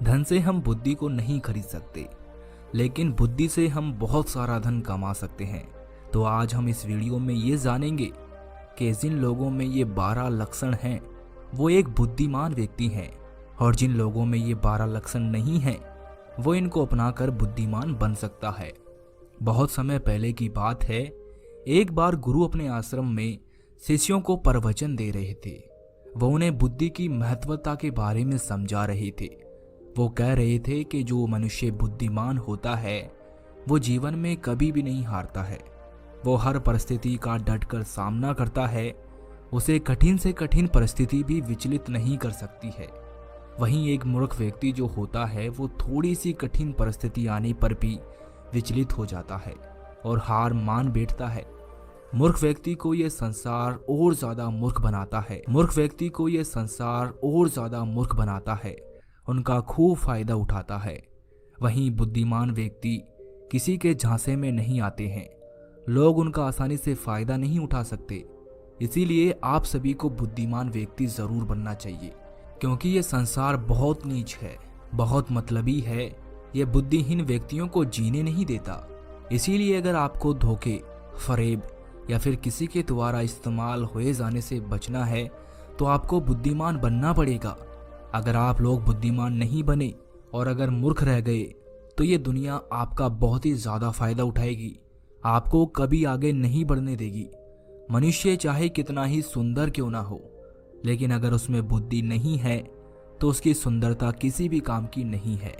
धन से हम बुद्धि को नहीं खरीद सकते, लेकिन बुद्धि से हम बहुत सारा धन कमा सकते हैं। तो आज हम इस वीडियो में ये जानेंगे कि जिन लोगों में ये 12 लक्षण हैं वो एक बुद्धिमान व्यक्ति हैं, और जिन लोगों में ये 12 लक्षण नहीं हैं वो इनको अपनाकर बुद्धिमान बन सकता है। बहुत समय पहले की बात है, एक बार गुरु अपने आश्रम में शिष्यों को प्रवचन दे रहे थे। वो उन्हें बुद्धि की महत्वता के बारे में समझा रहे थे। वो कह रहे थे कि जो मनुष्य बुद्धिमान होता है वो जीवन में कभी भी नहीं हारता है। वो हर परिस्थिति का डटकर सामना करता है। उसे कठिन से कठिन परिस्थिति भी विचलित नहीं कर सकती है। वहीं एक मूर्ख व्यक्ति जो होता है वो थोड़ी सी कठिन परिस्थिति आने पर भी विचलित हो जाता है और हार मान बैठता है। मूर्ख व्यक्ति को यह संसार और ज्यादा मूर्ख बनाता है। उनका खूब फायदा उठाता है। वहीं बुद्धिमान व्यक्ति किसी के झांसे में नहीं आते हैं। लोग उनका आसानी से फायदा नहीं उठा सकते। इसीलिए आप सभी को बुद्धिमान व्यक्ति जरूर बनना चाहिए, क्योंकि ये संसार बहुत नीच है, बहुत मतलबी है। ये बुद्धिहीन व्यक्तियों को जीने नहीं देता। इसीलिए अगर आपको धोखे, फरेब या फिर किसी के द्वारा इस्तेमाल हुए जाने से बचना है तो आपको बुद्धिमान बनना पड़ेगा। अगर आप लोग बुद्धिमान नहीं बने और अगर मूर्ख रह गए तो ये दुनिया आपका बहुत ही ज्यादा फायदा उठाएगी, आपको कभी आगे नहीं बढ़ने देगी। मनुष्य चाहे कितना ही सुंदर क्यों ना हो, लेकिन अगर उसमें बुद्धि नहीं है तो उसकी सुंदरता किसी भी काम की नहीं है,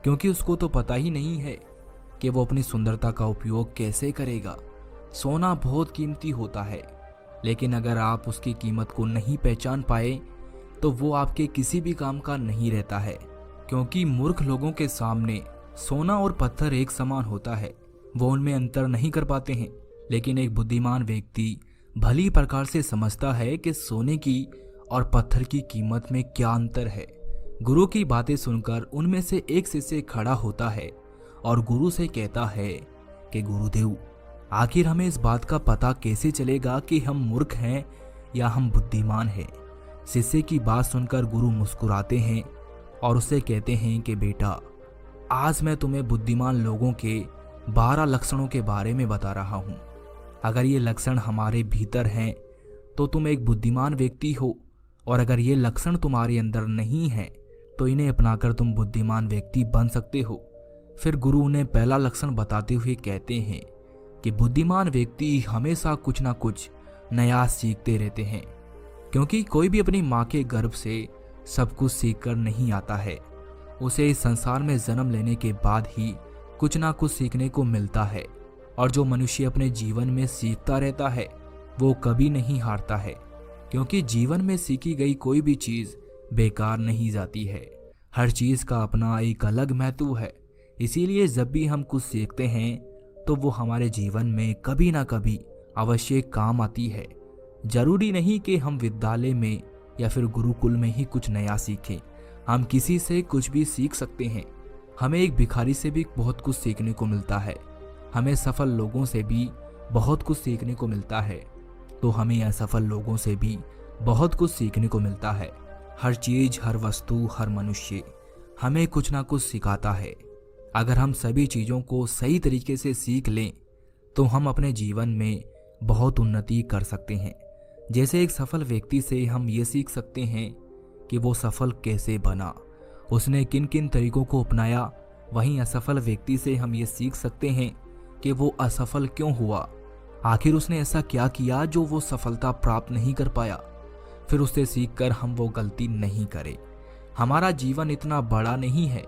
क्योंकि उसको तो पता ही नहीं है कि वो अपनी सुंदरता का उपयोग कैसे करेगा। सोना बहुत कीमती होता है, लेकिन अगर आप उसकी कीमत को नहीं पहचान पाए तो वो आपके किसी भी काम का नहीं रहता है। क्योंकि मूर्ख लोगों के सामने सोना और पत्थर एक समान होता है, वो उनमें अंतर नहीं कर पाते हैं। लेकिन एक बुद्धिमान व्यक्ति भली प्रकार से समझता है कि सोने की और पत्थर की कीमत में क्या अंतर है। गुरु की बातें सुनकर उनमें से एक शिष्य खड़ा होता है और गुरु से कहता है कि गुरुदेव, आखिर हमें इस बात का पता कैसे चलेगा कि हम मूर्ख हैं या हम बुद्धिमान हैं। शिष्य की बात सुनकर गुरु मुस्कुराते हैं और उसे कहते हैं कि बेटा, आज मैं तुम्हें बुद्धिमान लोगों के 12 लक्षणों के बारे में बता रहा हूँ। अगर ये लक्षण हमारे भीतर हैं तो तुम एक बुद्धिमान व्यक्ति हो, और अगर ये लक्षण तुम्हारे अंदर नहीं हैं तो इन्हें अपनाकर तुम बुद्धिमान व्यक्ति बन सकते हो। फिर गुरु उन्हें पहला लक्षण बताते हुए कहते हैं कि बुद्धिमान व्यक्ति हमेशा कुछ ना कुछ नया सीखते रहते हैं, क्योंकि कोई भी अपनी माँ के गर्भ से सब कुछ सीख कर नहीं आता है। उसे इस संसार में जन्म लेने के बाद ही कुछ ना कुछ सीखने को मिलता है, और जो मनुष्य अपने जीवन में सीखता रहता है वो कभी नहीं हारता है, क्योंकि जीवन में सीखी गई कोई भी चीज़ बेकार नहीं जाती है। हर चीज़ का अपना एक अलग महत्व है। इसीलिए जब भी हम कुछ सीखते हैं तो वो हमारे जीवन में कभी ना कभी अवश्य काम आती है। जरूरी नहीं कि हम विद्यालय में या फिर गुरुकुल में ही कुछ नया सीखें। हम किसी से कुछ भी सीख सकते हैं। हमें एक भिखारी से भी बहुत कुछ सीखने को मिलता है। हमें सफल लोगों से भी बहुत कुछ सीखने को मिलता है, तो हमें असफल लोगों से भी बहुत कुछ सीखने को मिलता है। हर चीज, हर वस्तु, हर मनुष्य हमें कुछ ना कुछ सिखाता है। अगर हम सभी चीज़ों को सही तरीके से सीख लें तो हम अपने जीवन में बहुत उन्नति कर सकते हैं। जैसे एक सफल व्यक्ति से हम ये सीख सकते हैं कि वो सफल कैसे बना, उसने किन किन तरीकों को अपनाया। वहीं असफल व्यक्ति से हम ये सीख सकते हैं कि वो असफल क्यों हुआ, आखिर उसने ऐसा क्या किया जो वो सफलता प्राप्त नहीं कर पाया। फिर उससे सीखकर हम वो गलती नहीं करें। हमारा जीवन इतना बड़ा नहीं है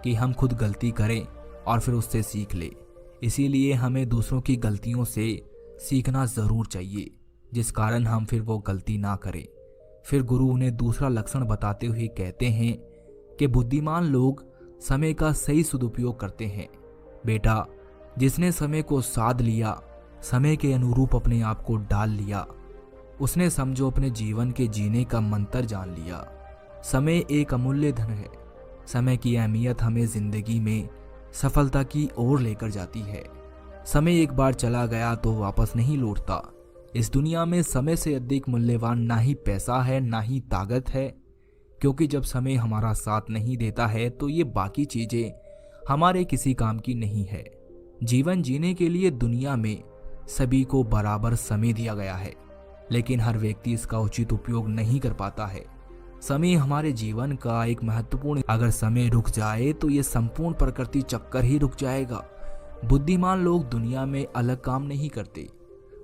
कि हम खुद गलती करें और फिर उससे सीख लें। इसीलिए हमें दूसरों की गलतियों से सीखना ज़रूर चाहिए, जिस कारण हम फिर वो गलती ना करें। फिर गुरु उन्हें दूसरा लक्षण बताते हुए कहते हैं कि बुद्धिमान लोग समय का सही सदुपयोग करते हैं। बेटा, जिसने समय को साध लिया, समय के अनुरूप अपने आप को डाल लिया, उसने समझो अपने जीवन के जीने का मंत्र जान लिया। समय एक अमूल्य धन है। समय की अहमियत हमें जिंदगी में सफलता की ओर लेकर जाती है। समय एक बार चला गया तो वापस नहीं लौटता। इस दुनिया में समय से अधिक मूल्यवान ना ही पैसा है, ना ही ताकत है, क्योंकि जब समय हमारा साथ नहीं देता है तो ये बाकी चीजें हमारे किसी काम की नहीं है। जीवन जीने के लिए दुनिया में सभी को बराबर समय दिया गया है, लेकिन हर व्यक्ति इसका उचित उपयोग नहीं कर पाता है। समय हमारे जीवन का एक महत्वपूर्ण, अगर समय रुक जाए तो ये संपूर्ण प्रकृति चक्कर ही रुक जाएगा। बुद्धिमान लोग दुनिया में अलग काम नहीं करते,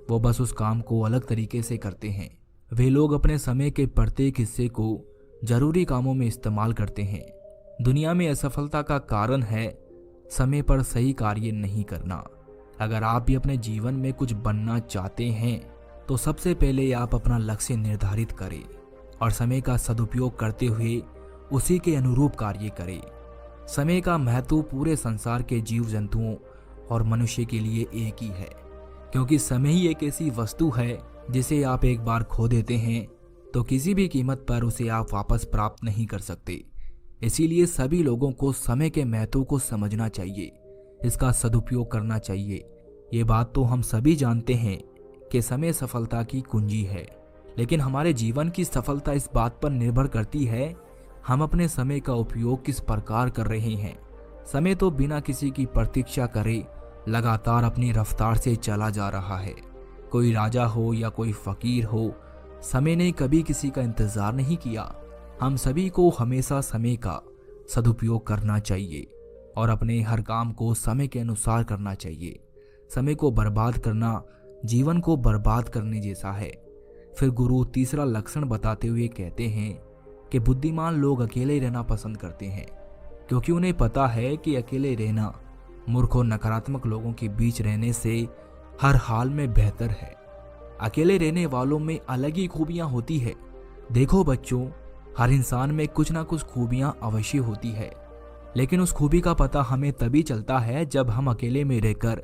वो बस उस काम को अलग तरीके से करते हैं। वे लोग अपने समय के प्रत्येक हिस्से को जरूरी कामों में इस्तेमाल करते हैं। दुनिया में असफलता का कारण है समय पर सही कार्य नहीं करना। अगर आप भी अपने जीवन में कुछ बनना चाहते हैं तो सबसे पहले आप अपना लक्ष्य निर्धारित करें और समय का सदुपयोग करते हुए उसी के अनुरूप कार्य करें। समय का महत्व पूरे संसार के जीव जंतुओं और मनुष्य के लिए एक ही है, क्योंकि समय ही एक ऐसी वस्तु है जिसे आप एक बार खो देते हैं तो किसी भी कीमत पर उसे आप वापस प्राप्त नहीं कर सकते। इसीलिए सभी लोगों को समय के महत्व को समझना चाहिए, इसका सदुपयोग करना चाहिए। ये बात तो हम सभी जानते हैं कि समय सफलता की कुंजी है, लेकिन हमारे जीवन की सफलता इस बात पर निर्भर करती है हम अपने समय का उपयोग किस प्रकार कर रहे हैं। समय तो बिना किसी की प्रतीक्षा करे लगातार अपनी रफ्तार से चला जा रहा है। कोई राजा हो या कोई फकीर हो, समय ने कभी किसी का इंतजार नहीं किया। हम सभी को हमेशा समय का सदुपयोग करना चाहिए और अपने हर काम को समय के अनुसार करना चाहिए। समय को बर्बाद करना जीवन को बर्बाद करने जैसा है। फिर गुरु तीसरा लक्षण बताते हुए कहते हैं कि बुद्धिमान लोग अकेले रहना पसंद करते हैं, क्योंकि उन्हें पता है कि अकेले रहना मूर्ख और नकारात्मक लोगों के बीच रहने से हर हाल में बेहतर है। अकेले रहने वालों में अलग ही खूबियां होती है। देखो बच्चों, हर इंसान में कुछ ना कुछ खूबियां अवश्य होती है, लेकिन उस खूबी का पता हमें तभी चलता है जब हम अकेले में रहकर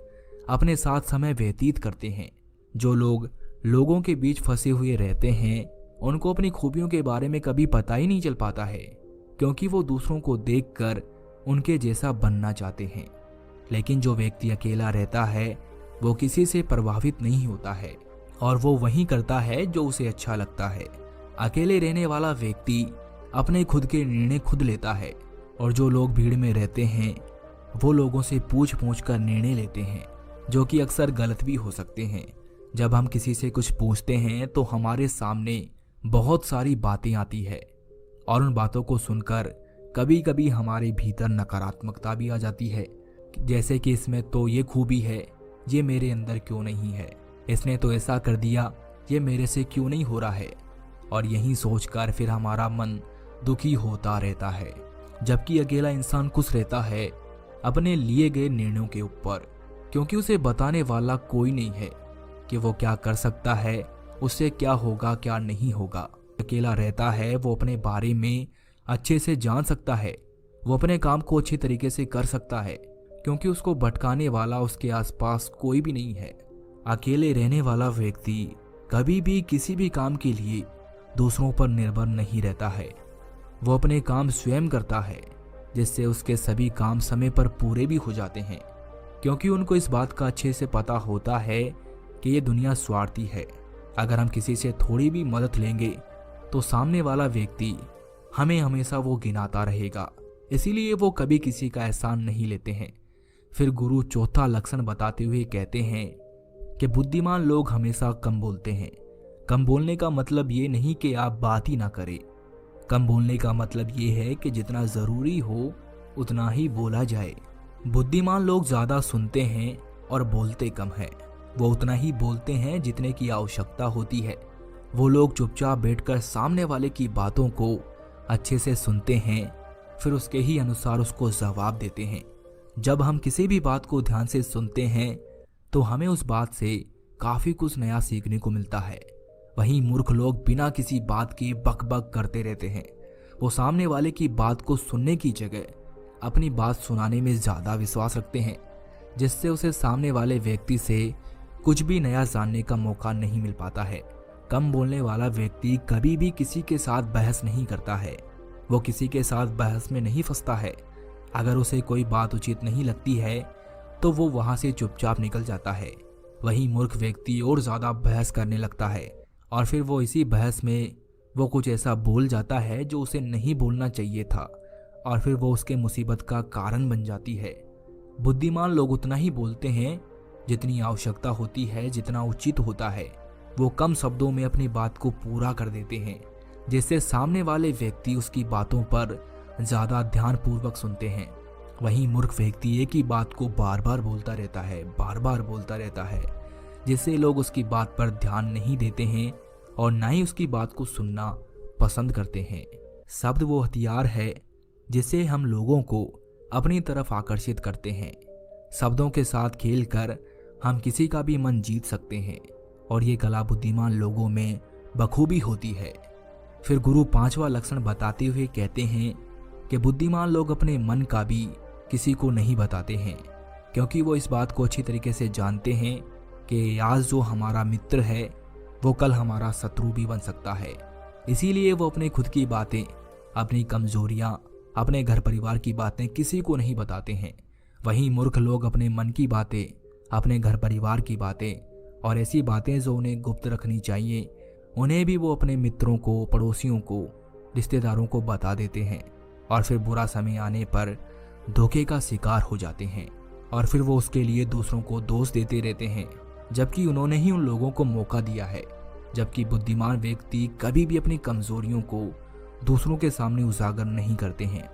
अपने साथ समय व्यतीत करते हैं। जो लोग लोगों के बीच फंसे हुए रहते हैं उनको अपनी खूबियों के बारे में कभी पता ही नहीं चल पाता है, क्योंकि वो दूसरों को देखकर उनके जैसा बनना चाहते हैं। लेकिन जो व्यक्ति अकेला रहता है वो किसी से प्रभावित नहीं होता है और वो वही करता है जो उसे अच्छा लगता है। अकेले रहने वाला व्यक्ति अपने खुद के निर्णय खुद लेता है, और जो लोग भीड़ में रहते हैं वो लोगों से पूछ पूछ कर निर्णय लेते हैं, जो कि अक्सर गलत भी हो सकते हैं। जब हम किसी से कुछ पूछते हैं तो हमारे सामने बहुत सारी बातें आती है, और उन बातों को सुनकर कभी कभी हमारे भीतर नकारात्मकता भी आ जाती है, जैसे कि इसमें तो ये खूबी है, ये मेरे अंदर क्यों नहीं है, इसने तो ऐसा कर दिया, ये मेरे से क्यों नहीं हो रहा है। और यही सोचकर फिर हमारा मन दुखी होता रहता है। जबकि अकेला इंसान खुश रहता है अपने लिए गए निर्णयों के ऊपर, क्योंकि उसे बताने वाला कोई नहीं है कि वो क्या कर सकता है, उससे क्या होगा क्या नहीं होगा। अकेला रहता है वो अपने बारे में अच्छे से जान सकता है, वो अपने काम को अच्छी तरीके से कर सकता है, क्योंकि उसको भटकाने वाला उसके आसपास कोई भी नहीं है। अकेले रहने वाला व्यक्ति कभी भी किसी भी काम के लिए दूसरों पर निर्भर नहीं रहता है। वो अपने काम स्वयं करता है, जिससे उसके सभी काम समय पर पूरे भी हो जाते हैं, क्योंकि उनको इस बात का अच्छे से पता होता है कि ये दुनिया स्वार्थी है। अगर हम किसी से थोड़ी भी मदद लेंगे तो सामने वाला व्यक्ति हमें हमेशा वो गिनाता रहेगा, इसीलिए वो कभी किसी का एहसान नहीं लेते हैं। फिर गुरु चौथा लक्षण बताते हुए कहते हैं कि बुद्धिमान लोग हमेशा कम बोलते हैं। कम बोलने का मतलब ये नहीं कि आप बात ही ना करें। कम बोलने का मतलब ये है कि जितना जरूरी हो उतना ही बोला जाए। बुद्धिमान लोग ज्यादा सुनते हैं और बोलते कम है। वो उतना ही बोलते हैं जितने की आवश्यकता होती है। वो लोग चुपचाप बैठकर सामने वाले की बातों को अच्छे से सुनते हैं, फिर उसके ही अनुसार उसको जवाब देते हैं। जब हम किसी भी बात को ध्यान से सुनते हैं तो हमें उस बात से काफी कुछ नया सीखने को मिलता है। वहीं मूर्ख लोग बिना किसी बात के बक बक करते रहते हैं। वो सामने वाले की बात को सुनने की जगह अपनी बात सुनाने में ज्यादा विश्वास रखते हैं, जिससे उसे सामने वाले व्यक्ति से कुछ भी नया जानने का मौका नहीं मिल पाता है। कम बोलने वाला व्यक्ति कभी भी किसी के साथ बहस नहीं करता है। वो किसी के साथ बहस में नहीं फंसता है। अगर उसे कोई बात उचित नहीं लगती है तो वो वहां से चुपचाप निकल जाता है। वहीं मूर्ख व्यक्ति और ज्यादा बहस करने लगता है और फिर वो इसी बहस में वो कुछ ऐसा बोल जाता है जो उसे नहीं बोलना चाहिए था और फिर वो उसके मुसीबत का कारण बन जाती है। बुद्धिमान लोग उतना ही बोलते हैं जितनी आवश्यकता होती है, जितना उचित होता है। वो कम शब्दों में अपनी बात को पूरा कर देते हैं, जिससे सामने वाले व्यक्ति उसकी बातों पर ज्यादा ध्यानपूर्वक सुनते हैं। वहीं मूर्ख व्यक्ति एक ही बात को बार बार बोलता रहता है, बार बार बोलता रहता है, जिससे लोग उसकी बात पर ध्यान नहीं देते हैं और ना ही उसकी बात को सुनना पसंद करते हैं। शब्द वो हथियार है जिससे हम लोगों को अपनी तरफ आकर्षित करते हैं। शब्दों के साथ खेलकर हम किसी का भी मन जीत सकते हैं और ये कला बुद्धिमान लोगों में बखूबी होती है। फिर गुरु 5वां लक्षण बताते हुए कहते हैं कि बुद्धिमान लोग अपने मन का भी किसी को नहीं बताते हैं, क्योंकि वो इस बात को अच्छी तरीके से जानते हैं कि आज जो हमारा मित्र है वो कल हमारा शत्रु भी बन सकता है। इसीलिए वो अपने खुद की बातें, अपनी कमजोरियां, अपने घर परिवार की बातें किसी को नहीं बताते हैं। वहीं मूर्ख लोग अपने मन की बातें, अपने घर परिवार की बातें और ऐसी बातें जो उन्हें गुप्त रखनी चाहिए, उन्हें भी वो अपने मित्रों को, पड़ोसियों को, रिश्तेदारों को बता देते हैं और फिर बुरा समय आने पर धोखे का शिकार हो जाते हैं और फिर वो उसके लिए दूसरों को दोष देते रहते हैं, जबकि उन्होंने ही उन लोगों को मौका दिया है। जबकि बुद्धिमान व्यक्ति कभी भी अपनी कमजोरियों को दूसरों के सामने उजागर नहीं करते हैं,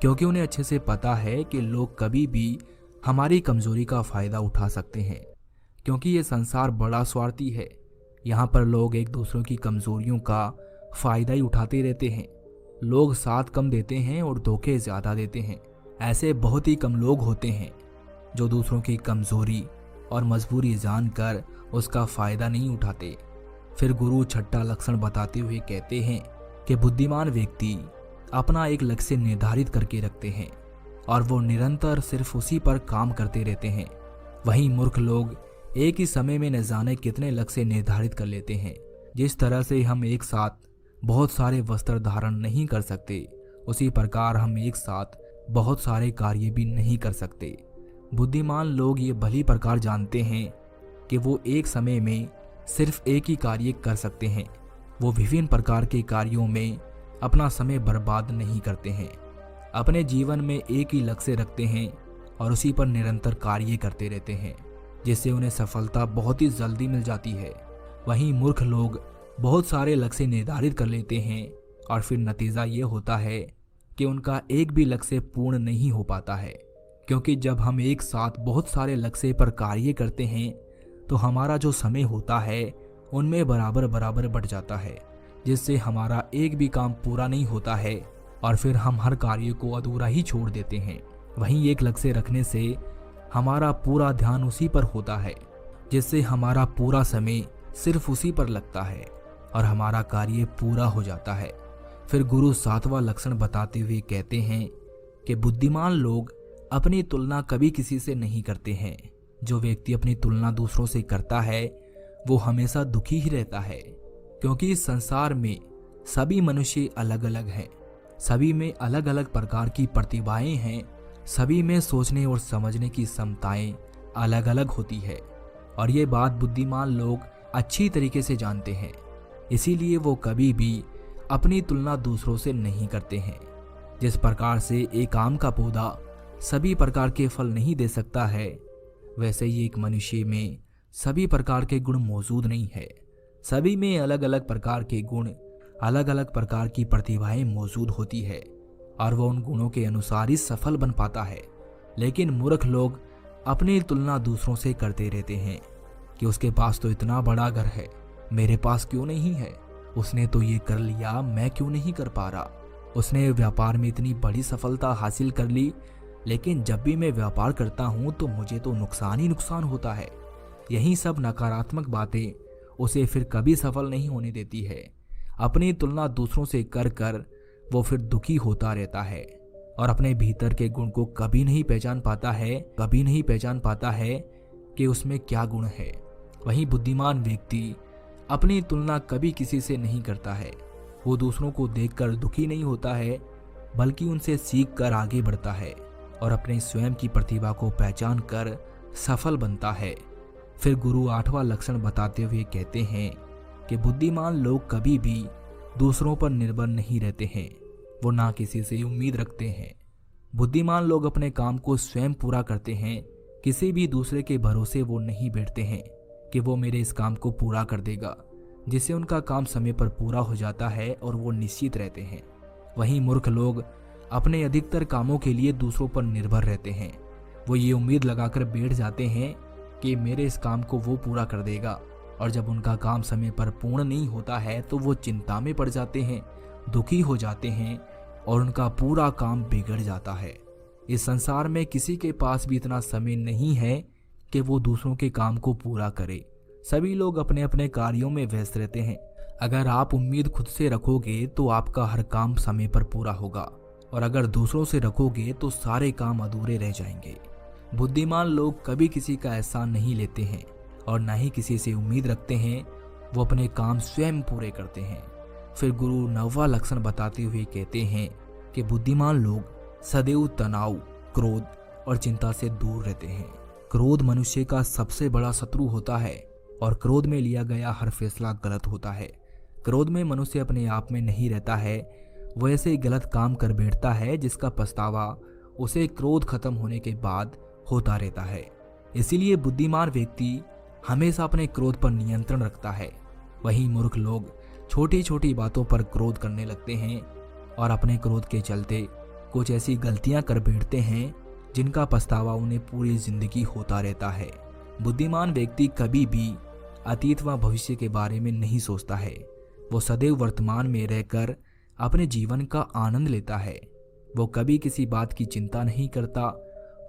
क्योंकि उन्हें अच्छे से पता है कि लोग कभी भी हमारी कमजोरी का फायदा उठा सकते हैं। क्योंकि ये संसार बड़ा स्वार्थी है, यहाँ पर लोग एक दूसरों की कमजोरियों का फायदा ही उठाते रहते हैं। लोग साथ कम देते हैं और धोखे ज्यादा देते हैं। ऐसे बहुत ही कम लोग होते हैं जो दूसरों की कमजोरी और मजबूरी जानकर उसका फायदा नहीं उठाते। फिर गुरु 6वां लक्षण बताते हुए कहते हैं कि बुद्धिमान व्यक्ति अपना एक लक्ष्य निर्धारित करके रखते हैं और वो निरंतर सिर्फ उसी पर काम करते रहते हैं। वहीं मूर्ख लोग एक ही समय में न जाने कितने लक्ष्य निर्धारित कर लेते हैं। जिस तरह से हम एक साथ बहुत सारे वस्त्र धारण नहीं कर सकते, उसी प्रकार हम एक साथ बहुत सारे कार्य भी नहीं कर सकते। बुद्धिमान लोग ये भली प्रकार जानते हैं कि वो एक समय में सिर्फ एक ही कार्य कर सकते हैं। वो विभिन्न प्रकार के कार्यों में अपना समय बर्बाद नहीं करते हैं। अपने जीवन में एक ही लक्ष्य रखते हैं और उसी पर निरंतर कार्य करते रहते हैं, जिससे उन्हें सफलता बहुत ही जल्दी मिल जाती है। वहीं मूर्ख लोग बहुत सारे लक्ष्य निर्धारित कर लेते हैं और फिर नतीजा ये होता है कि उनका एक भी लक्ष्य पूर्ण नहीं हो पाता है। क्योंकि जब हम एक साथ बहुत सारे लक्ष्य पर कार्य करते हैं तो हमारा जो समय होता है उनमें बराबर बराबर बढ़ जाता है, जिससे हमारा एक भी काम पूरा नहीं होता है और फिर हम हर कार्य को अधूरा ही छोड़ देते हैं। वहीं एक लक्ष्य रखने से हमारा पूरा ध्यान उसी पर होता है, जिससे हमारा पूरा समय सिर्फ उसी पर लगता है और हमारा कार्य पूरा हो जाता है। फिर गुरु 7वां लक्षण बताते हुए कहते हैं कि बुद्धिमान लोग अपनी तुलना कभी किसी से नहीं करते हैं। जो व्यक्ति अपनी तुलना दूसरों से करता है वो हमेशा दुखी ही रहता है, क्योंकि इस संसार में सभी मनुष्य अलग अलग हैं, सभी में अलग अलग प्रकार की प्रतिभाएं हैं, सभी में सोचने और समझने की क्षमताएं अलग अलग होती है और ये बात बुद्धिमान लोग अच्छी तरीके से जानते हैं। इसीलिए वो कभी भी अपनी तुलना दूसरों से नहीं करते हैं। जिस प्रकार से एक आम का पौधा सभी प्रकार के फल नहीं दे सकता है, वैसे ही एक मनुष्य में सभी प्रकार के गुण मौजूद नहीं है। सभी में अलग अलग प्रकार के गुण, अलग अलग प्रकार की प्रतिभाएं मौजूद होती है और वह उन गुणों के अनुसार ही सफल बन पाता है। लेकिन मूर्ख लोग अपनी तुलना दूसरों से करते रहते हैं कि उसके पास तो इतना बड़ा घर है, मेरे पास क्यों नहीं है, उसने तो ये कर लिया, मैं क्यों नहीं कर पा रहा, उसने व्यापार में इतनी बड़ी सफलता हासिल कर ली, लेकिन जब भी मैं व्यापार करता हूँ तो मुझे तो नुकसान ही नुकसान होता है। यही सब नकारात्मक बातें उसे फिर कभी सफल नहीं होने देती है। अपनी तुलना दूसरों से कर कर वो फिर दुखी होता रहता है और अपने भीतर के गुण को कभी नहीं पहचान पाता है कि उसमें क्या गुण है। वहीं बुद्धिमान व्यक्ति अपनी तुलना कभी किसी से नहीं करता है। वो दूसरों को देखकर दुखी नहीं होता है, बल्कि उनसे सीख कर आगे बढ़ता है और अपने स्वयं की प्रतिभा को पहचान कर सफल बनता है। फिर गुरु 8वां लक्षण बताते हुए कहते हैं कि बुद्धिमान लोग कभी भी दूसरों पर निर्भर नहीं रहते हैं, वो ना किसी से उम्मीद रखते हैं। बुद्धिमान लोग अपने काम को स्वयं पूरा करते हैं, किसी भी दूसरे के भरोसे वो नहीं बैठते हैं कि वो मेरे इस काम को पूरा कर देगा, जिससे उनका काम समय पर पूरा हो जाता है और वो निश्चित रहते हैं। वहीं मूर्ख लोग अपने अधिकतर कामों के लिए दूसरों पर निर्भर रहते हैं। वो ये उम्मीद लगाकर बैठ जाते हैं कि मेरे इस काम को वो पूरा कर देगा, और जब उनका काम समय पर पूर्ण नहीं होता है तो वो चिंता में पड़ जाते हैं, दुखी हो जाते हैं और उनका पूरा काम बिगड़ जाता है। इस संसार में किसी के पास भी इतना समय नहीं है कि वो दूसरों के काम को पूरा करे। सभी लोग अपने अपने कार्यों में व्यस्त रहते हैं। अगर आप उम्मीद खुद से रखोगे तो आपका हर काम समय पर पूरा होगा, और अगर दूसरों से रखोगे तो सारे काम अधूरे रह जाएंगे। बुद्धिमान लोग कभी किसी का एहसान नहीं लेते हैं और न ही किसी से उम्मीद रखते हैं, वो अपने काम स्वयं पूरे करते हैं। फिर गुरु 9वां लक्षण बताते हुए कहते हैं कि बुद्धिमान लोग सदैव तनाव, क्रोध और चिंता से दूर रहते हैं। क्रोध मनुष्य का सबसे बड़ा शत्रु होता है और क्रोध में लिया गया हर फैसला गलत होता है। क्रोध में मनुष्य अपने आप में नहीं रहता है, वो ऐसे ही गलत काम कर बैठता है जिसका पछतावा उसे क्रोध खत्म होने के बाद होता रहता है। इसीलिए बुद्धिमान व्यक्ति हमेशा अपने क्रोध पर नियंत्रण रखता है। वहीं मूर्ख लोग छोटी छोटी बातों पर क्रोध करने लगते हैं और अपने क्रोध के चलते कुछ ऐसी गलतियां कर बैठते हैं जिनका पछतावा उन्हें पूरी जिंदगी होता रहता है। बुद्धिमान व्यक्ति कभी भी अतीत व भविष्य के बारे में नहीं सोचता है, वो सदैव वर्तमान में रहकर अपने जीवन का आनंद लेता है। वो कभी किसी बात की चिंता नहीं करता,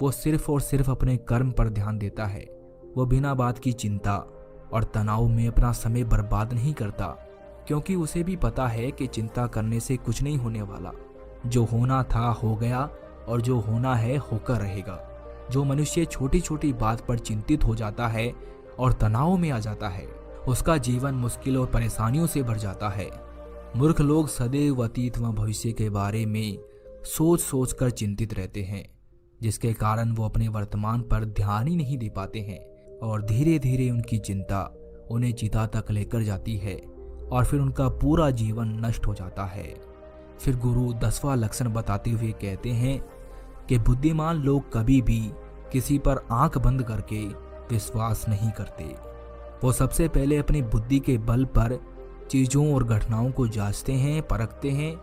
वो सिर्फ और सिर्फ अपने कर्म पर ध्यान देता है। वो बिना बात की चिंता और तनाव में अपना समय बर्बाद नहीं करता, क्योंकि उसे भी पता है कि चिंता करने से कुछ नहीं होने वाला। जो होना था हो गया और जो होना है होकर रहेगा। जो मनुष्य छोटी छोटी बात पर चिंतित हो जाता है और तनाव में आ जाता है, उसका जीवन मुश्किल और परेशानियों से भर जाता है। मूर्ख लोग सदैव अतीत व भविष्य के बारे में सोच सोच कर चिंतित रहते हैं, जिसके कारण वो अपने वर्तमान पर ध्यान ही नहीं दे पाते हैं और धीरे धीरे उनकी चिंता उन्हें चिता तक लेकर जाती है और फिर उनका पूरा जीवन नष्ट हो जाता है। फिर गुरु 10वां लक्षण बताते हुए कहते हैं कि बुद्धिमान लोग कभी भी किसी पर आंख बंद करके विश्वास नहीं करते। वो सबसे पहले अपनी बुद्धि के बल पर चीज़ों और घटनाओं को जांचते हैं, परखते हैं,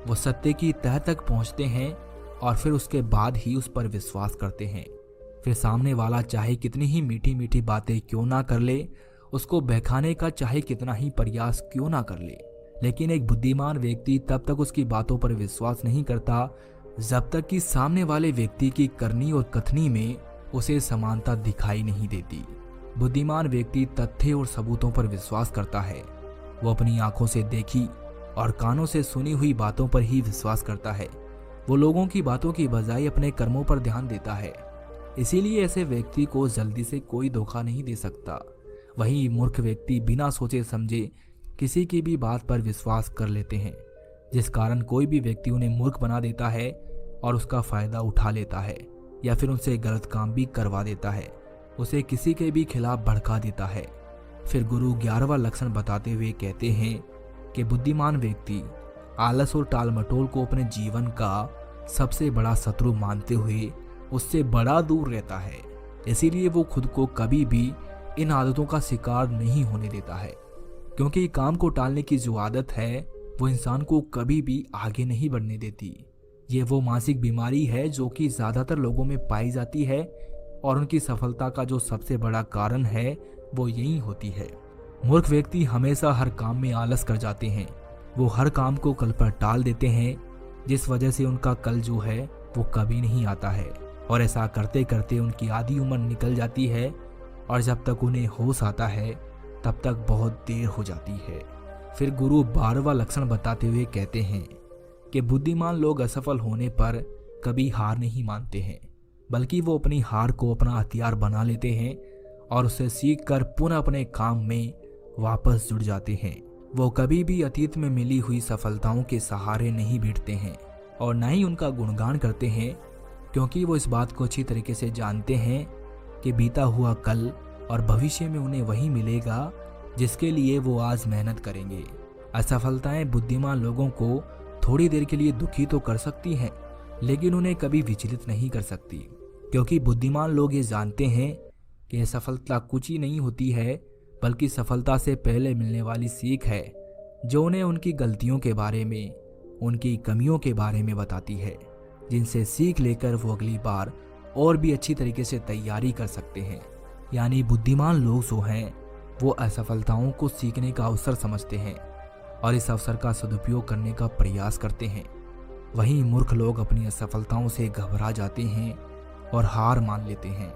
वो सत्य की तह तक पहुंचते हैं और फिर उसके बाद ही उस पर विश्वास करते हैं। फिर सामने वाला चाहे कितनी ही मीठी मीठी बातें क्यों ना कर ले, उसको बहकाने का चाहे कितना ही प्रयास क्यों ना कर ले, लेकिन एक बुद्धिमान व्यक्ति तब तक उसकी बातों पर विश्वास नहीं करता जब तक कि सामने वाले व्यक्ति की करनी और कथनी में उसे समानता दिखाई नहीं देती। बुद्धिमान व्यक्ति तथ्य और सबूतों पर विश्वास करता है। वो अपनी आंखों से देखी और कानों से सुनी हुई बातों पर ही विश्वास करता है। वो लोगों की बातों की बजाय अपने कर्मों पर ध्यान देता है। इसीलिए ऐसे व्यक्ति को जल्दी से कोई धोखा नहीं दे सकता। वहीं मूर्ख व्यक्ति बिना सोचे समझे किसी की भी बात पर विश्वास कर लेते हैं, जिस कारण कोई भी व्यक्ति उन्हें मूर्ख बना देता है और उसका फायदा उठा लेता है, या फिर उनसे गलत काम भी करवा देता है, उसे किसी के भी खिलाफ भड़का देता है। फिर गुरु 11वां लक्षण बताते हुए कहते हैं कि बुद्धिमान व्यक्ति आलस और टाल मटोल को अपने जीवन का सबसे बड़ा शत्रु मानते हुए उससे बड़ा दूर रहता है। इसीलिए वो खुद को कभी भी इन आदतों का शिकार नहीं होने देता है, क्योंकि काम को टालने की जो आदत है वो इंसान को कभी भी आगे नहीं बढ़ने देती। ये वो मानसिक बीमारी है जो कि ज़्यादातर लोगों में पाई जाती है और उनकी सफलता का जो सबसे बड़ा कारण है वो यही होती है। मूर्ख व्यक्ति हमेशा हर काम में आलस कर जाते हैं। वो हर काम को कल पर टाल देते हैं, जिस वजह से उनका कल जो है वो कभी नहीं आता है, और ऐसा करते करते उनकी आधी उम्र निकल जाती है और जब तक उन्हें होश आता है तब तक बहुत देर हो जाती है। फिर गुरु 12वां लक्षण बताते हुए कहते हैं कि बुद्धिमान लोग असफल होने पर कभी हार नहीं मानते हैं, बल्कि वो अपनी हार को अपना हथियार बना लेते हैं और उसे सीख कर पुनः अपने काम में वापस जुड़ जाते हैं। वो कभी भी अतीत में मिली हुई सफलताओं के सहारे नहीं बैठते हैं और न ही उनका गुणगान करते हैं, क्योंकि वो इस बात को अच्छी तरीके से जानते हैं कि बीता हुआ कल और भविष्य में उन्हें वही मिलेगा जिसके लिए वो आज मेहनत करेंगे। असफलताएं बुद्धिमान लोगों को थोड़ी देर के लिए दुखी तो कर सकती हैं, लेकिन उन्हें कभी विचलित नहीं कर सकती, क्योंकि बुद्धिमान लोग ये जानते हैं कि असफलता कुछ ही नहीं होती है, बल्कि सफलता से पहले मिलने वाली सीख है, जो उन्हें उनकी गलतियों के बारे में, उनकी कमियों के बारे में बताती है, जिनसे सीख लेकर वो अगली बार और भी अच्छी तरीके से तैयारी कर सकते हैं। यानी बुद्धिमान लोग जो हैं वो असफलताओं को सीखने का अवसर समझते हैं और इस अवसर का सदुपयोग करने का प्रयास करते हैं। वहीं मूर्ख लोग अपनी असफलताओं से घबरा जाते हैं और हार मान लेते हैं।